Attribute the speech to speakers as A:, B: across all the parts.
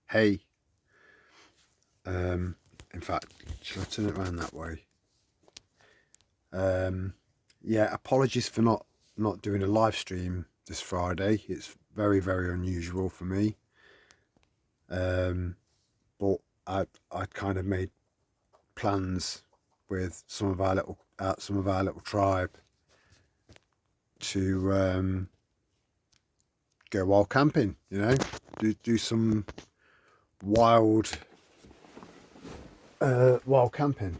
A: Hey, um, in fact, shall I turn it around that way? Yeah, apologies for not doing a live stream this Friday. It's very unusual for me. Um, but I kind of made plans with some of our little tribe to go wild camping. Do some wild wild camping.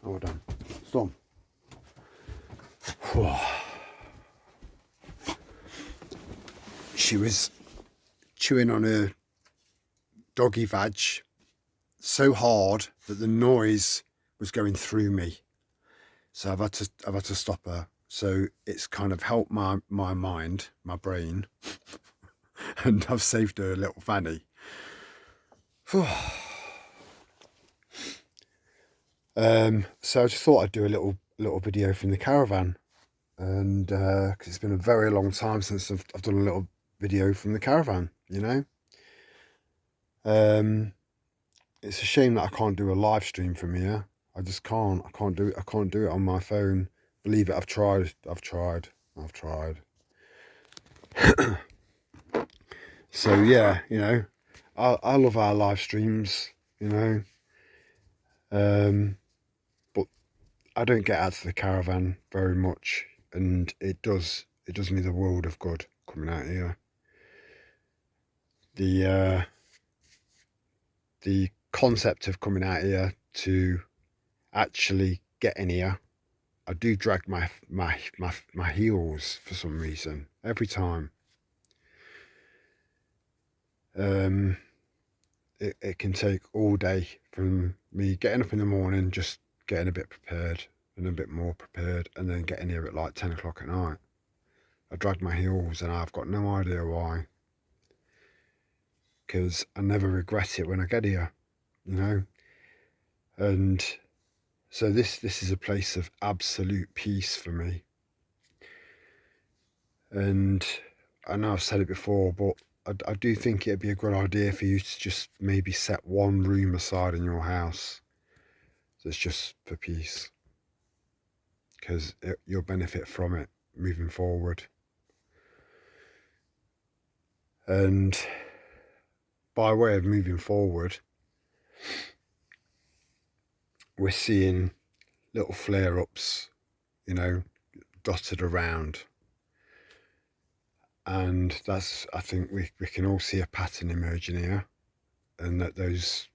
A: Hold on, Storm. She was chewing on her doggy vag so hard that the noise was going through me. So I've had to stop her. So it's kind of helped my mind, my brain, and I've saved her little fanny. So I just thought I'd do a little video from the caravan, and because it's been a very long time since I've done a little video from the caravan. It's a shame that I can't do a live stream from here. I just can't. I can't do it. I can't do it on my phone. Believe it. I've tried. So yeah, I love our live streams. But I don't get out to the caravan very much, and it does me the world of good coming out here. The concept of coming out here to actually get in here, I do drag my heels for some reason every time. It can take all day from me getting up in the morning, just getting a bit prepared and a bit more prepared, and then getting here at like 10 o'clock at night. I drag my heels and I've got no idea why, because I never regret it when I get here, and so this is a place of absolute peace for me. And I know I've said it before, but I do think it'd be a good idea for you to just maybe set one room aside in your house that's just for peace, because you'll benefit from it moving forward. And by way of moving forward, we're seeing little flare-ups, dotted around. And I think we can all see a pattern emerging here, and that those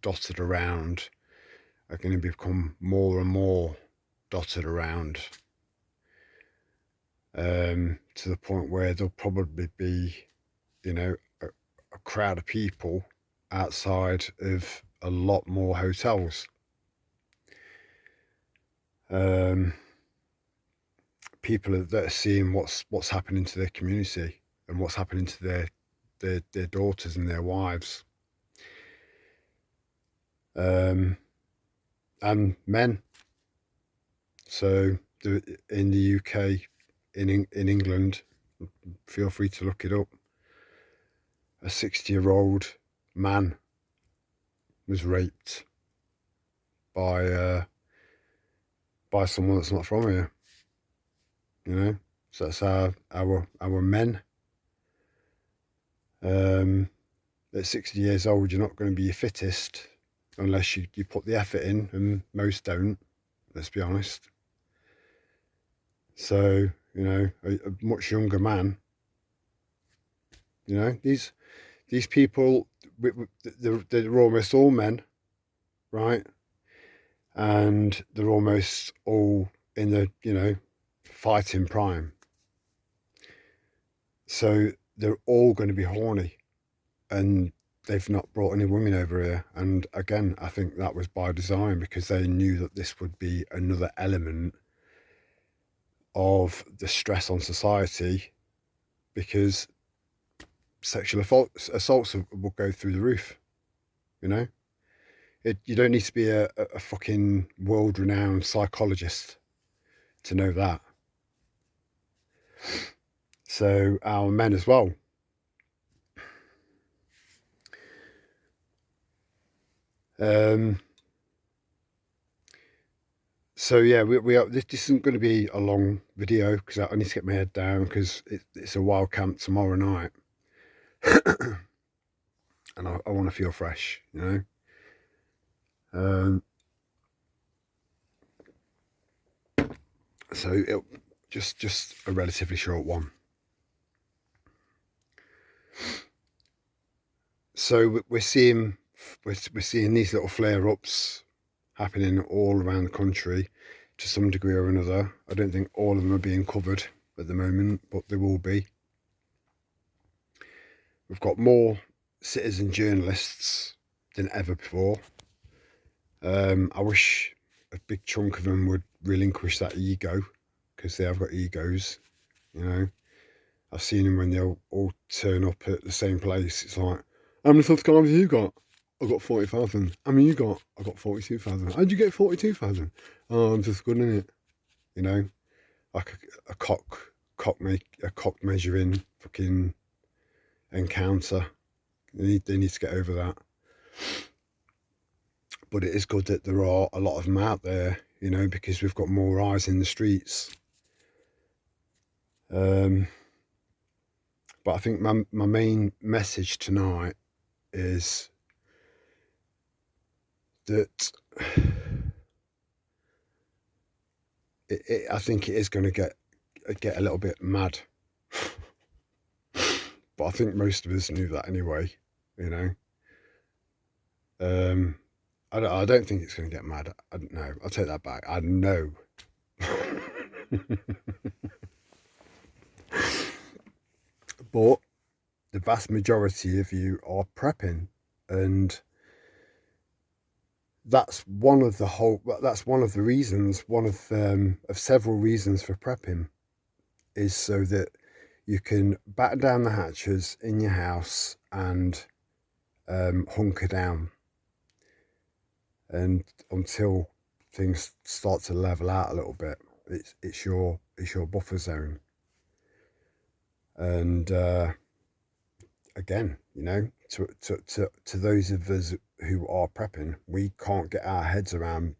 A: dotted around are going to become more and more dotted around, to the point where there'll probably be, a crowd of people outside of a lot more hotels. People that are seeing what's happening to their community and what's happening to their daughters and their wives, and men. So in the UK, in England, feel free to look it up. A 60-year-old man was raped by someone that's not from here. So that's our men. At 60 years old, you're not going to be your fittest unless you put the effort in, and most don't, let's be honest. So, a much younger man, these people, they're almost all men, right? And they're almost all in the, fighting prime. So they're all going to be horny, and they've not brought any women over here. And again, I think that was by design, because they knew that this would be another element of the stress on society, because sexual assaults will go through the roof. You don't need to be a fucking world-renowned psychologist to know that. So our men as well, So yeah, we are, this isn't going to be a long video because I need to get my head down because it's a wild camp tomorrow night. And I want to feel fresh, you know. So it just a relatively short one. So we're seeing these little flare-ups happening all around the country to some degree or another. I don't think all of them are being covered at the moment, but they will be. We've got more citizen journalists than ever before. I wish a big chunk of them would relinquish that ego, because they have got egos, you know. I've seen them when they'll all turn up at the same place. It's like, how many subscribers have you got? I've got 40,000. How many you got? I've got 42,000. How'd you get 42,000? Oh, I'm just good in it, you know. Like a cock measuring fucking encounter. They need to get over that. But it is good that there are a lot of them out there, you know, because we've got more eyes in the streets. But I think my main message tonight is that I think it is going to get a little bit mad. But I think most of us knew that anyway, you know. I don't think it's going to get mad. I don't know. I'll take that back. I know. But the vast majority of you are prepping, and that's one of the reasons, one of several reasons for prepping, is so that you can batten down the hatches in your house and hunker down, and until things start to level out a little bit. It's your buffer zone. And again, you know, to those of us who are prepping, we can't get our heads around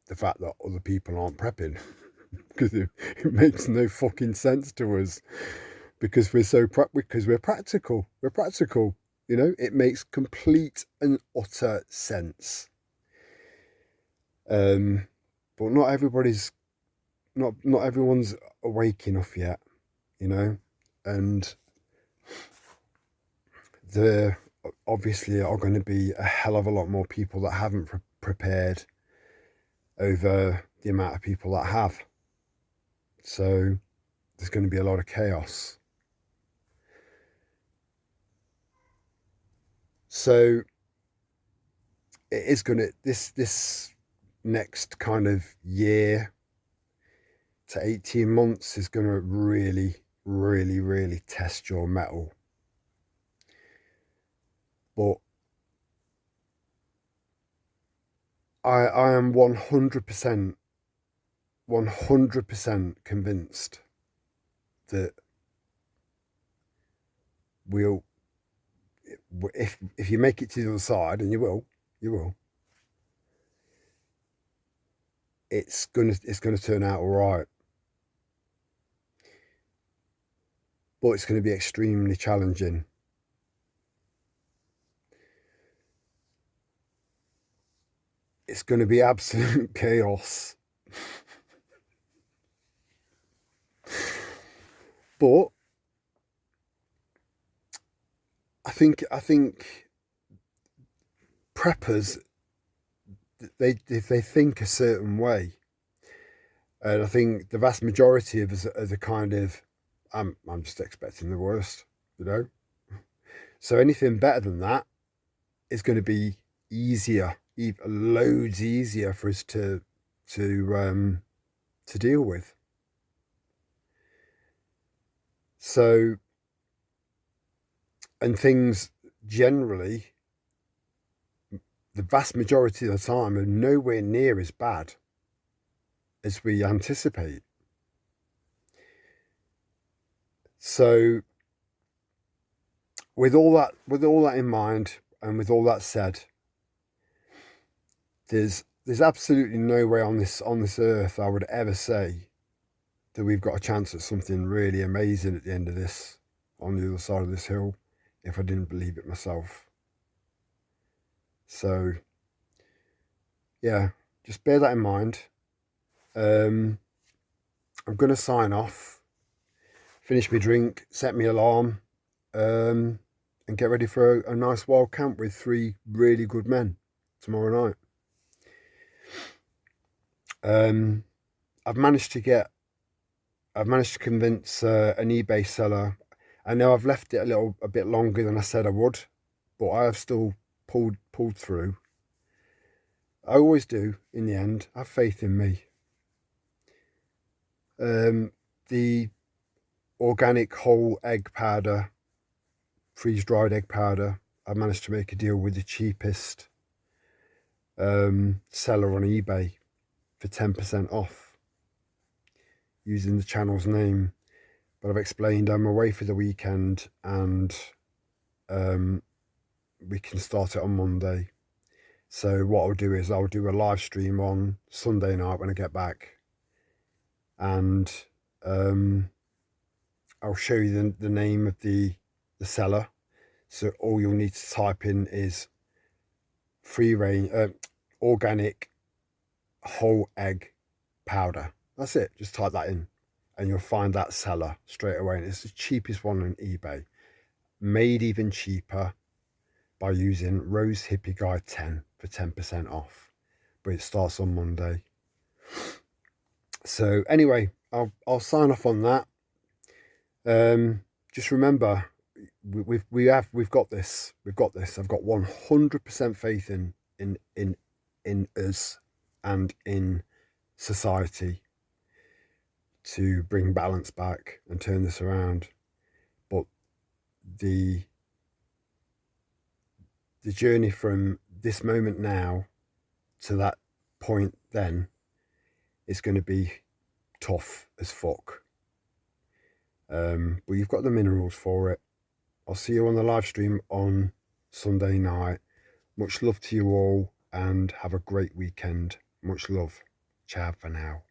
A: the fact that other people aren't prepping because it makes no fucking sense to us, because we're practical. We're practical, you know. It makes complete and utter sense. But not everyone's awake enough yet, you know. And there obviously are going to be a hell of a lot more people that haven't prepared over the amount of people that have. So there's going to be a lot of chaos. So it is going to, this next kind of year to 18 months is going to really, really, really test your mettle. But I am 100% convinced that if you make it to the other side, and you will, it's gonna turn out all right. But it's going to be extremely challenging. It's going to be absolute chaos. But I think preppers, they think a certain way, and I think the vast majority of us are the kind of, I'm just expecting the worst, you know. So anything better than that is going to be easier, loads easier for us to deal with. So, and things generally, the vast majority of the time, are nowhere near as bad as we anticipate. So with all that in mind, and with all that said, there's absolutely no way on this earth I would ever say that we've got a chance at something really amazing at the end of this, on the other side of this hill, if I didn't believe it myself. So yeah, just bear that in mind. I'm going to sign off, finish my drink, set my alarm, and get ready for a nice wild camp with 3 really good men tomorrow night. I've managed to convince an eBay seller. I know I've left it a bit longer than I said I would, but I have still pulled through. I always do in the end. Have faith in me. The organic whole egg powder, freeze-dried egg powder, I managed to make a deal with the cheapest seller on eBay for 10% off using the channel's name. But I've explained I'm away for the weekend, and we can start it on Monday. So what I'll do is I'll do a live stream on Sunday night when I get back, and I'll show you the name of the seller. So all you'll need to type in is free range organic whole egg powder. That's it. Just type that in and you'll find that seller straight away. And it's the cheapest one on eBay, made even cheaper by using Rose Hippie Guide 10 for 10% off. But it starts on Monday. So anyway, I'll sign off on that. Just remember, we've got this. We've got this. I've got 100% faith in us and in society to bring balance back and turn this around. But the journey from this moment now to that point then is going to be tough as fuck. But you've got the minerals for it. I'll see you on the live stream on Sunday night. Much love to you all and have a great weekend. Much love. Ciao for now.